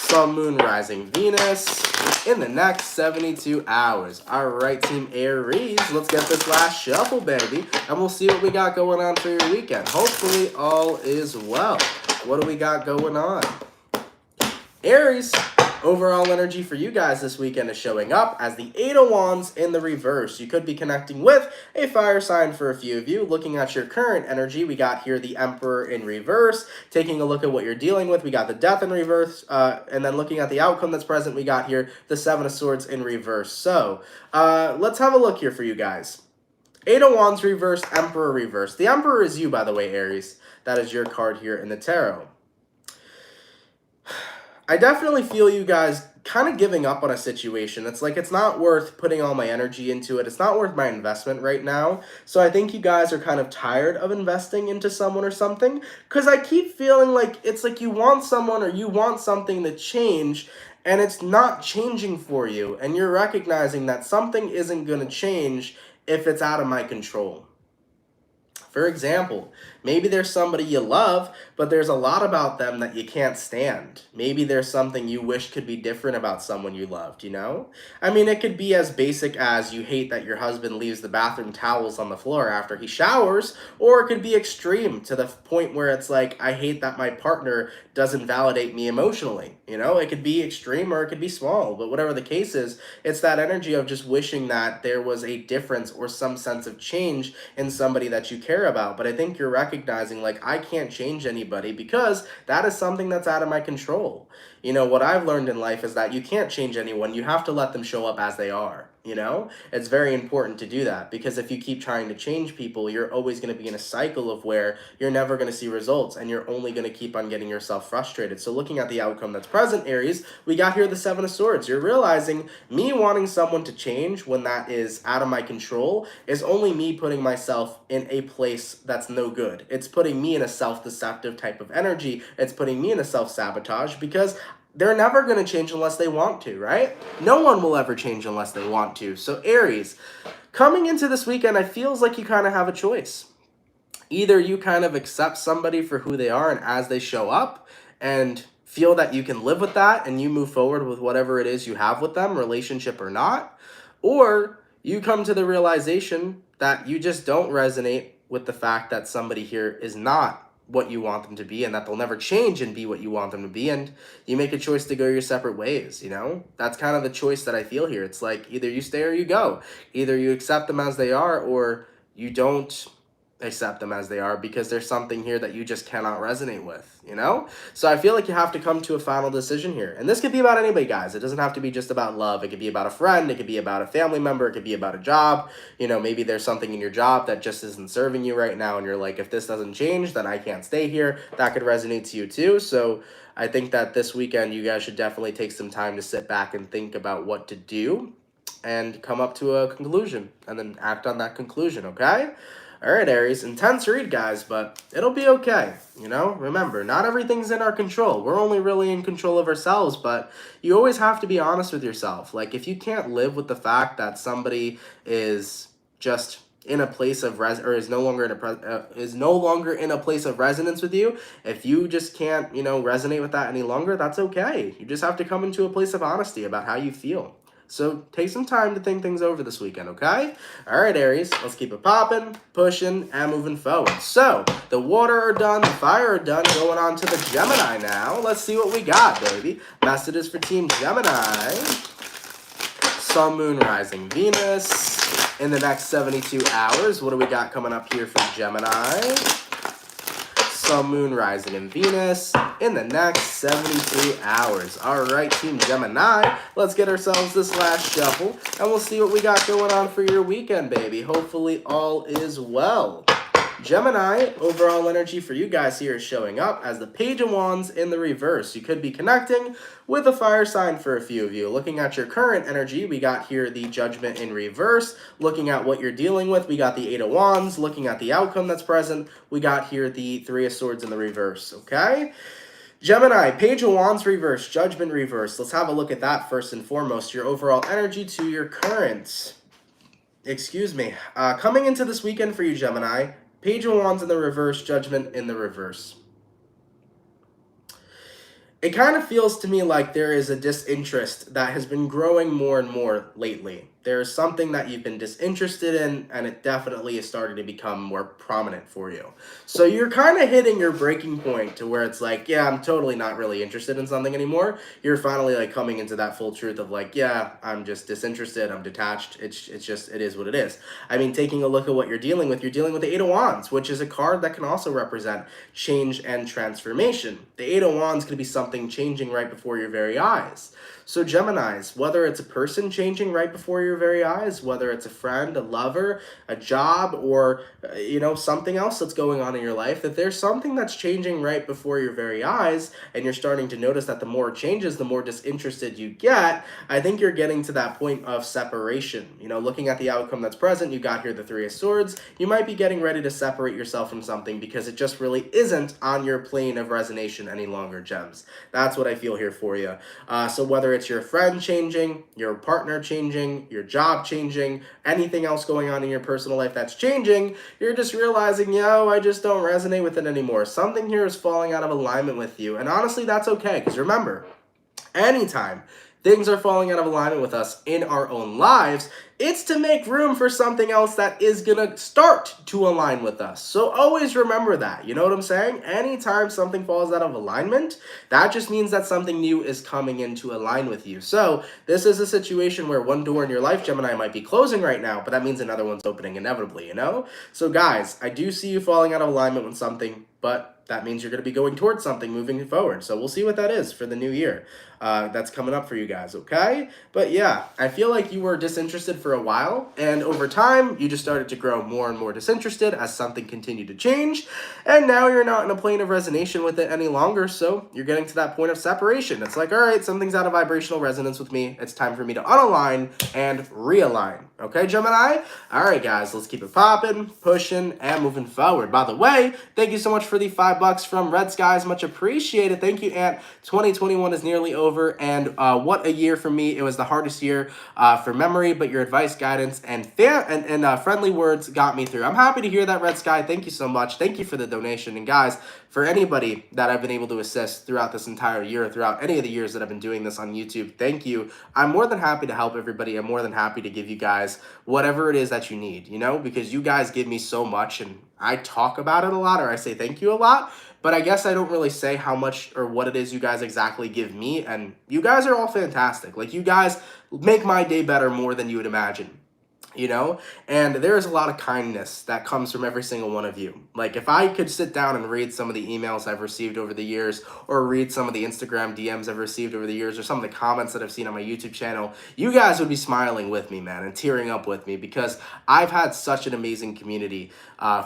Sun, Moon, Rising, Venus. In the next 72 hours. All right, Team Aries, let's get this last shuffle, baby. And we'll see what we got going on for your weekend. Hopefully, all is well. What do we got going on? Aries, overall energy for you guys this weekend is showing up as the Eight of Wands in the reverse. You could be connecting with a fire sign for a few of you. Looking at your current energy, we got here the Emperor in reverse. Taking a look at what you're dealing with, we got the Death in reverse. And then looking at the outcome that's present, we got here the Seven of Swords in reverse. So let's have a look here for you guys. Eight of Wands reversed, Emperor reversed. The Emperor is you, by the way, Aries. That is your card here in the tarot. I definitely feel you guys kind of giving up on a situation. It's like it's not worth putting all my energy into it. It's not worth my investment right now. So I think you guys are kind of tired of investing into someone or something. Because I keep feeling like it's like you want someone or you want something to change and it's not changing for you. And you're recognizing that something isn't going to change if it's out of my control. For example, maybe there's somebody you love, but there's a lot about them that you can't stand. Maybe there's something you wish could be different about someone you loved, you know? I mean, it could be as basic as you hate that your husband leaves the bathroom towels on the floor after he showers, or it could be extreme to the point where it's like, I hate that my partner doesn't validate me emotionally. You know, it could be extreme or it could be small, but whatever the case is, it's that energy of just wishing that there was a difference or some sense of change in somebody that you care about. But I think you're recognizing like, I can't change anybody because that is something that's out of my control. You know, what I've learned in life is that you can't change anyone. You have to let them show up as they are. you know? It's very important to do that, because if you keep trying to change people, you're always going to be in a cycle of where you're never going to see results, and you're only going to keep on getting yourself frustrated. So looking at the outcome that's present, Aries, we got here the Seven of Swords. You're realizing me wanting someone to change when that is out of my control is only me putting myself in a place that's no good. It's putting me in a self-deceptive type of energy. It's putting me in a self-sabotage, because they're never going to change unless they want to, right? No one will ever change unless they want to. So Aries, coming into this weekend, it feels like you kind of have a choice. Either you kind of accept somebody for who they are and as they show up, and feel that you can live with that and you move forward with whatever it is you have with them, relationship or not, or you come to the realization that you just don't resonate with the fact that somebody here is not what you want them to be, and that they'll never change and be what you want them to be, and you make a choice to go your separate ways, you know? That's kind of the choice that I feel here. It's like either you stay or you go. Either you accept them as they are, or you don't accept them as they are, because there's something here that you just cannot resonate with, you know? So I feel like you have to come to a final decision here. And this could be about anybody, guys. It doesn't have to be just about love. It could be about a friend. It could be about a family member. It could be about a job. You know, maybe there's something in your job that just isn't serving you right now, and you're like, if this doesn't change, then I can't stay here. That could resonate to you too. So I think that this weekend you guys should definitely take some time to sit back and think about what to do and come up to a conclusion, and then act on that conclusion, okay? All right, Aries, intense read, guys, but it'll be okay, you know? Remember, not everything's in our control. We're only really in control of ourselves, but you always have to be honest with yourself. Like, if you can't live with the fact that somebody is just in a place of is no longer in a place of resonance with you, if you just can't, you know, resonate with that any longer, that's okay. You just have to come into a place of honesty about how you feel. So take some time to think things over this weekend, okay? All right, Aries, let's keep it popping, pushing, and moving forward. So the water are done, the fire are done. Going on to the Gemini now. Let's see what we got, baby. Messages for Team Gemini. Sun, Moon, Rising, Venus. In the next 72 hours, what do we got coming up here for Gemini? Sun, Moon, Rising, and Venus in the next 72 hours. All right, Team Gemini, let's get ourselves this last shuffle, and we'll see what we got going on for your weekend, baby. Hopefully all is well. Gemini, overall energy for you guys here is showing up as the Page of Wands in the reverse. You could be connecting with a fire sign for a few of you. Looking at your current energy, we got here the Judgment in reverse. Looking at what you're dealing with, we got the Eight of Wands. Looking at the outcome that's present, we got here the Three of Swords in the reverse, okay? Gemini, Page of Wands reverse, Judgment reverse. Let's have a look at that first and foremost. Your overall energy to your current. Coming into this weekend for you, Gemini, Page of Wands in the reverse, Judgment in the reverse. It kind of feels to me like there is a disinterest that has been growing more and more lately. There's something that you've been disinterested in, and it definitely is starting to become more prominent for you. So you're kind of hitting your breaking point to where it's like, yeah, I'm totally not really interested in something anymore. You're finally like coming into that full truth of like, yeah, I'm just disinterested, I'm detached. It's just, it is what it is. I mean, taking a look at what you're dealing with the Eight of Wands, which is a card that can also represent change and transformation. The Eight of Wands could be something changing right before your very eyes. So Geminis, whether it's a person changing right before your very eyes, whether it's a friend, a lover, a job, or, you know, something else that's going on in your life, if there's something that's changing right before your very eyes, and you're starting to notice that the more it changes, the more disinterested you get, I think you're getting to that point of separation. You know, looking at the outcome that's present, you got here the Three of Swords, you might be getting ready to separate yourself from something because it just really isn't on your plane of resonation any longer, Gems. That's what I feel here for you. So whether it's your friend changing, your partner changing, your job changing, anything else going on in your personal life that's changing, you're just realizing, yo, I just don't resonate with it anymore. Something here is falling out of alignment with you. And honestly, that's okay, because remember, anytime things are falling out of alignment with us in our own lives, it's to make room for something else that is gonna start to align with us. So always remember that, you know what I'm saying? Anytime something falls out of alignment, that just means that something new is coming in to align with you. So this is a situation where one door in your life, Gemini, might be closing right now, but that means another one's opening inevitably, you know? So guys, I do see you falling out of alignment with something, but that means you're going to be going towards something moving forward. So we'll see what that is for the new year. That's coming up for you guys, okay? But yeah, I feel like you were disinterested for a while, and over time, you just started to grow more and more disinterested as something continued to change, and now you're not in a plane of resonation with it any longer, so you're getting to that point of separation. It's like, all right, something's out of vibrational resonance with me. It's time for me to unalign and realign. Okay, Gemini? All right, guys, let's keep it popping, pushing, and moving forward. By the way, thank you so much for the $5 from Red Skies. Much appreciated. Thank you, Aunt. 2021 is nearly over, and what a year for me. It was the hardest year for memory, but your advice, guidance, and friendly words got me through. I'm happy to hear that, Red Sky. Thank you so much. Thank you for the donation. And guys, for anybody that I've been able to assist throughout this entire year, throughout any of the years that I've been doing this on YouTube, thank you. I'm more than happy to help everybody. I'm more than happy to give you guys whatever it is that you need, you know, because you guys give me so much, and I talk about it a lot, or I say thank you a lot, but I guess I don't really say how much or what it is you guys exactly give me, and you guys are all fantastic. Like, you guys make my day better more than you would imagine. You know, and there is a lot of kindness that comes from every single one of you. Like, if I could sit down and read some of the emails I've received over the years, or read some of the Instagram DMs I've received over the years, or some of the comments that I've seen on my YouTube channel, you guys would be smiling with me, man, and tearing up with me, because I've had such an amazing community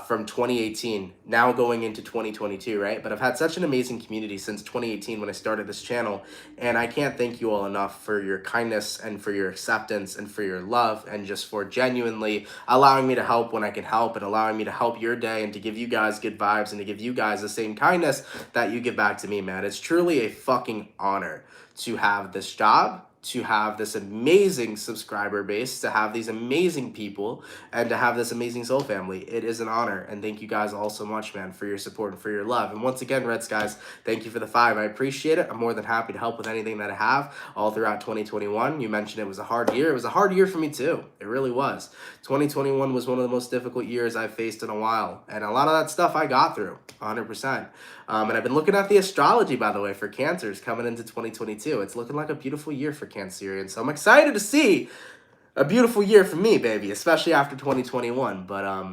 from 2018, now going into 2022, right? But I've had such an amazing community since 2018 when I started this channel, and I can't thank you all enough for your kindness and for your acceptance and for your love, and just for genuinely allowing me to help when I can help, and allowing me to help your day, and to give you guys good vibes, and to give you guys the same kindness that you give back to me, man. It's truly a fucking honor to have this job, to have this amazing subscriber base, to have these amazing people, and to have this amazing soul family. It is an honor, and thank you guys all so much, man, for your support and for your love. And once again, Red Skies, thank you for the 5. I appreciate it. I'm more than happy to help with anything that I have all throughout 2021. You mentioned it was a hard year. It was a hard year for me too. It really was. 2021 was one of the most difficult years I've faced in a while, and a lot of that stuff I got through 100%. And I've been looking at the astrology, by the way, for Cancers coming into 2022. It's looking like a beautiful year for Cancerians. So I'm excited to see a beautiful year for me, baby, especially after 2021. But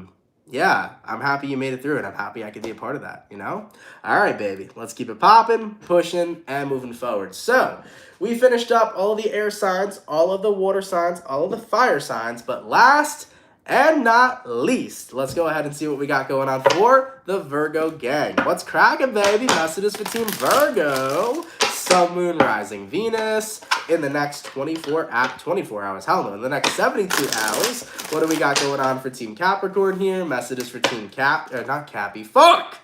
yeah, I'm happy you made it through, and I'm happy I could be a part of that, you know? All right, baby, let's keep it popping, pushing, and moving forward. So we finished up all the air signs, all of the water signs, all of the fire signs, but last and not least, let's go ahead and see what we got going on for the Virgo gang. What's cracking, baby? Messages for Team Virgo. Sun, Moon, Rising, Venus in the next 24 hours. Hell no, in the next 72 hours. What do we got going on for Team Capricorn here? Messages for Team not Cappy. Fuck!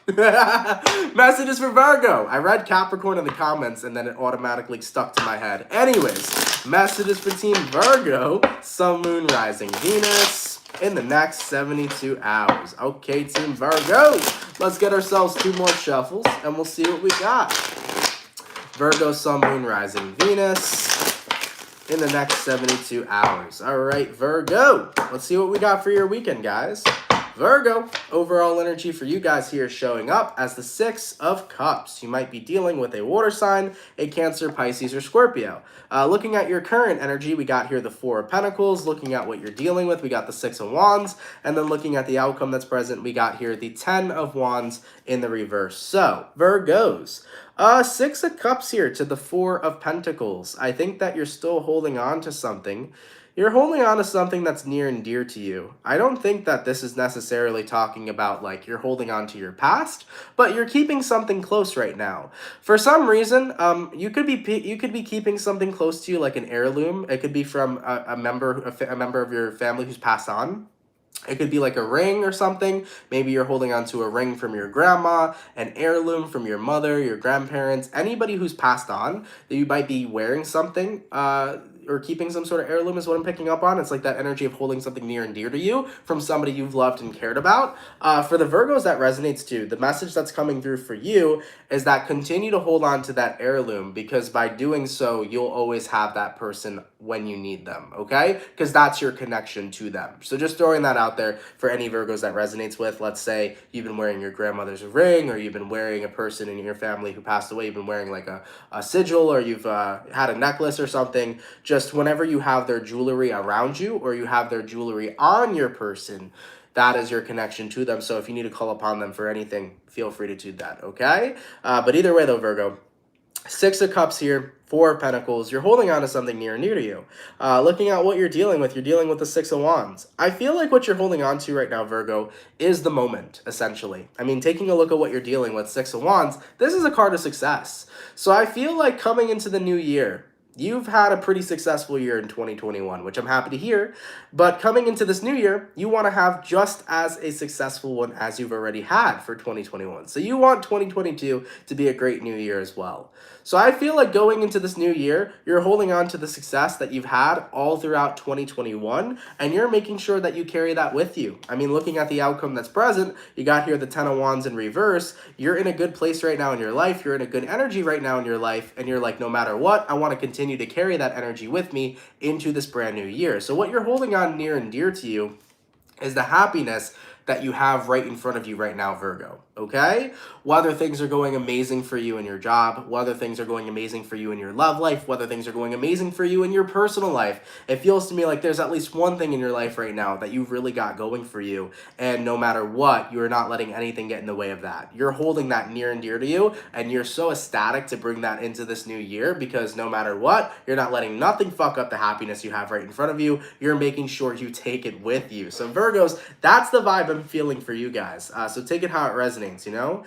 Messages for Virgo. I read Capricorn in the comments, and then it automatically stuck to my head. Anyways, messages for Team Virgo. Sun, Moon, Rising, Venus in the next 72 hours. Okay, Team Virgo, let's get ourselves 2 more shuffles, and we'll see what we got. Virgo, Sun, Moon, Rising, Venus in the next 72 hours. All right, Virgo, let's see what we got for your weekend, guys. Virgo, overall energy for you guys here showing up as the 6 of Cups. You might be dealing with a water sign, a Cancer, Pisces, or Scorpio. Looking at your current energy, we got here the 4 of Pentacles. Looking at what you're dealing with, we got the 6 of Wands. And then looking at the outcome that's present, we got here the 10 of Wands in the reverse. So, Virgos, 6 of Cups here to the 4 of Pentacles. I think that you're still holding on to something. You're holding on to something that's near and dear to you. I don't think that this is necessarily talking about, like, you're holding on to your past, but you're keeping something close right now. For some reason, you could be keeping something close to you, like an heirloom. It could be from a member of your family who's passed on. It could be like a ring or something. Maybe you're holding on to a ring from your grandma, an heirloom from your mother, your grandparents, anybody who's passed on, that you might be wearing something, or keeping some sort of heirloom is what I'm picking up on. It's like that energy of holding something near and dear to you from somebody you've loved and cared about. For the Virgos, that resonates too. The message that's coming through for you is that continue to hold on to that heirloom, because by doing so, you'll always have that person when you need them, okay? Because that's your connection to them. So just throwing that out there for any Virgos that resonates with. Let's say you've been wearing your grandmother's ring, or you've been wearing a person in your family who passed away. You've been wearing like a sigil, or you've had a necklace or something. Just whenever you have their jewelry around you, or you have their jewelry on your person, that is your connection to them. So if you need to call upon them for anything, feel free to do that, okay? But either way though, Virgo, Six of Cups here, Four of Pentacles. You're holding on to something near and dear to you. Looking at what you're dealing with the Six of Wands. I feel like what you're holding on to right now, Virgo, is the moment, essentially. I mean, taking a look at what you're dealing with, Six of Wands, this is a card of success. So I feel like coming into the new year, you've had a pretty successful year in 2021, which I'm happy to hear. But coming into this new year, you want to have just as a successful one as you've already had for 2021. So you want 2022 to be a great new year as well. So I feel like going into this new year, you're holding on to the success that you've had all throughout 2021, and you're making sure that you carry that with you. I mean, looking at the outcome that's present, you got here the Ten of Wands in reverse. You're in a good place right now in your life. You're in a good energy right now in your life, and you're like, no matter what, I want to continue to carry that energy with me into this brand new year. So what you're holding on near and dear to you is the happiness that you have right in front of you right now, Virgo, okay? Whether things are going amazing for you in your job, whether things are going amazing for you in your love life, whether things are going amazing for you in your personal life, it feels to me like there's at least one thing in your life right now that you've really got going for you, and no matter what, you're not letting anything get in the way of that. You're holding that near and dear to you, and you're so ecstatic to bring that into this new year because no matter what, you're not letting nothing fuck up the happiness you have right in front of you. You're making sure you take it with you. So Virgos, that's the vibe I'm feeling for you guys. So take it how it resonates, you know?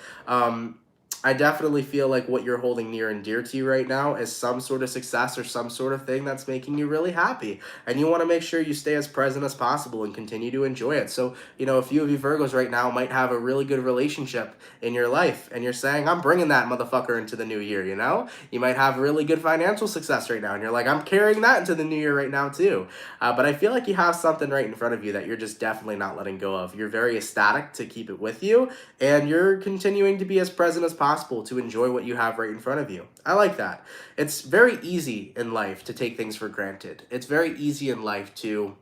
I definitely feel like what you're holding near and dear to you right now is some sort of success or some sort of thing that's making you really happy. And you want to make sure you stay as present as possible and continue to enjoy it. So, you know, a few of you Virgos right now might have a really good relationship in your life and you're saying, I'm bringing that motherfucker into the new year, you know? You might have really good financial success right now and you're like, I'm carrying that into the new year right now too. But I feel like you have something right in front of you that you're just definitely not letting go of. You're very ecstatic to keep it with you and you're continuing to be as present as possible to enjoy what you have right in front of you. I like that. It's very easy in life to take things for granted. It's very easy in life to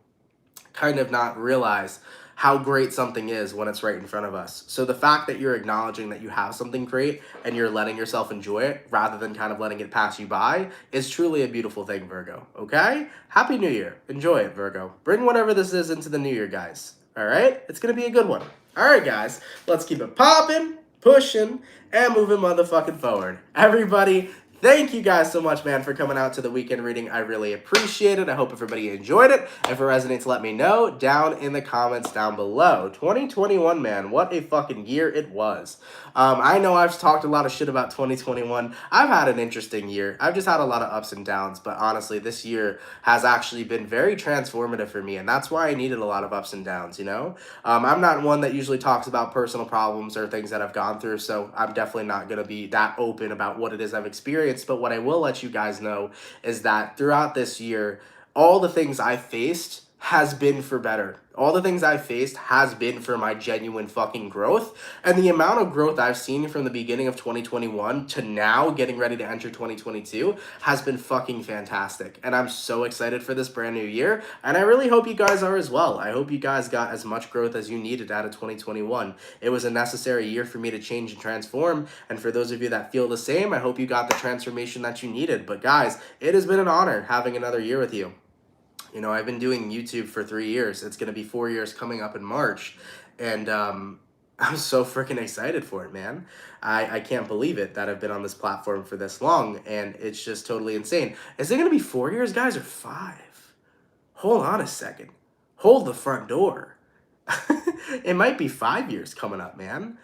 kind of not realize how great something is when it's right in front of us. So the fact that you're acknowledging that you have something great and you're letting yourself enjoy it rather than kind of letting it pass you by is truly a beautiful thing, Virgo. Okay? Happy New Year. Enjoy it, Virgo. Bring whatever this is into the new year, guys. All right? It's going to be a good one. All right, guys. Let's keep it popping, pushing, and moving motherfucking forward. Everybody, thank you guys so much, man, for coming out to the weekend reading. I really appreciate it. I hope everybody enjoyed it. If it resonates, let me know down in the comments down below. 2021, man, what a fucking year it was. I know I've talked a lot of shit about 2021. I've had an interesting year. I've just had a lot of ups and downs, but honestly, this year has actually been very transformative for me, and that's why I needed a lot of ups and downs, you know? I'm not one that usually talks about personal problems or things that I've gone through, so I'm definitely not going to be that open about what it is I've experienced, but what I will let you guys know is that throughout this year, all the things I faced has been for better. All the things I've faced has been for my genuine fucking growth. And the amount of growth I've seen from the beginning of 2021 to now getting ready to enter 2022 has been fucking fantastic. And I'm so excited for this brand new year. And I really hope you guys are as well. I hope you guys got as much growth as you needed out of 2021. It was a necessary year for me to change and transform. And for those of you that feel the same, I hope you got the transformation that you needed. But guys, it has been an honor having another year with you. You know, I've been doing YouTube for 3 years. It's going to be 4 years coming up in March. And I'm so freaking excited for it, man. I can't believe it that I've been on this platform for this long. And it's just totally insane. Is it going to be 4 years, guys, or 5? Hold on a second. Hold the front door. It might be 5 years coming up, man.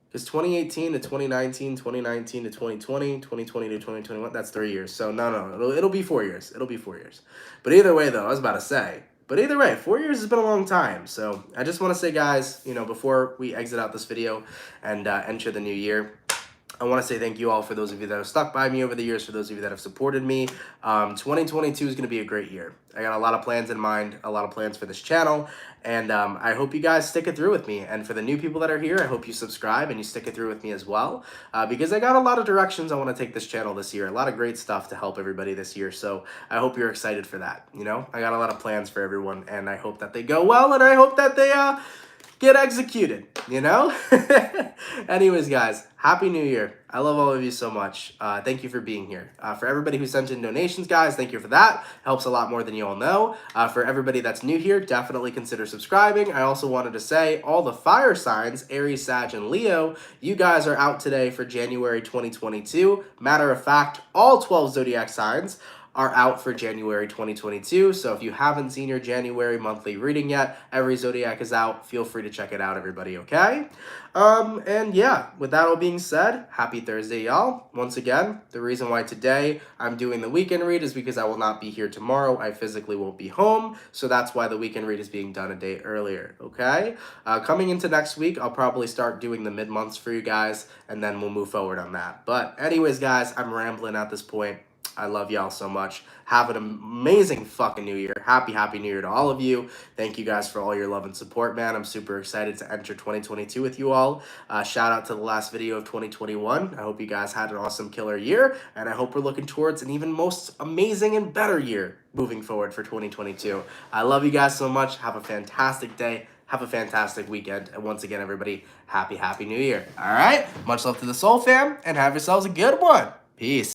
Because 2018 to 2019, 2019 to 2020, 2020 to 2021, that's 3 years. So no, it'll be 4 years. It'll be 4 years. But either way, though, I was about to say, but either way, 4 years has been a long time. So I just want to say, guys, you know, before we exit out this video and enter the new year, I want to say thank you all for those of you that have stuck by me over the years, for those of you that have supported me. 2022 is going to be a great year. I got a lot of plans in mind, a lot of plans for this channel, and I hope you guys stick it through with me. And for the new people that are here, I hope you subscribe and you stick it through with me as well, because I got a lot of directions I want to take this channel this year, a lot of great stuff to help everybody this year. So I hope you're excited for that. You know, I got a lot of plans for everyone, and I hope that they go well, and I hope that they get executed, you know? Anyways, guys, Happy New Year. I love all of you so much. Thank you for being here. For everybody who sent in donations, guys, thank you for that. Helps a lot more than you all know. For everybody that's new here, definitely consider subscribing. I also wanted to say all the fire signs, Aries, Sag, and Leo, you guys are out today for January 2022. Matter of fact, all 12 zodiac signs are out for January 2022. So if you haven't seen your January monthly reading yet, every zodiac is out. Feel free to check it out, everybody, okay? And yeah, with that all being said, happy Thursday, y'all. Once again, the reason why today I'm doing the weekend read is because I will not be here tomorrow. I physically won't be home, so that's why the weekend read is being done a day earlier, okay? Coming into next week, I'll probably start doing the mid-months for you guys, and then we'll move forward on that. But anyways, guys, I'm rambling at this point. I love y'all so much. Have an amazing fucking New Year. Happy New Year to all of you. Thank you guys for all your love and support, man. I'm super excited to enter 2022 with you all. Shout out to the last video of 2021. I hope you guys had an awesome killer year, and I hope we're looking towards an even most amazing and better year moving forward for 2022. I love you guys so much. Have a fantastic day. Have a fantastic weekend. And once again, everybody, Happy New Year. All right? Much love to the Soul Fam, and have yourselves a good one. Peace.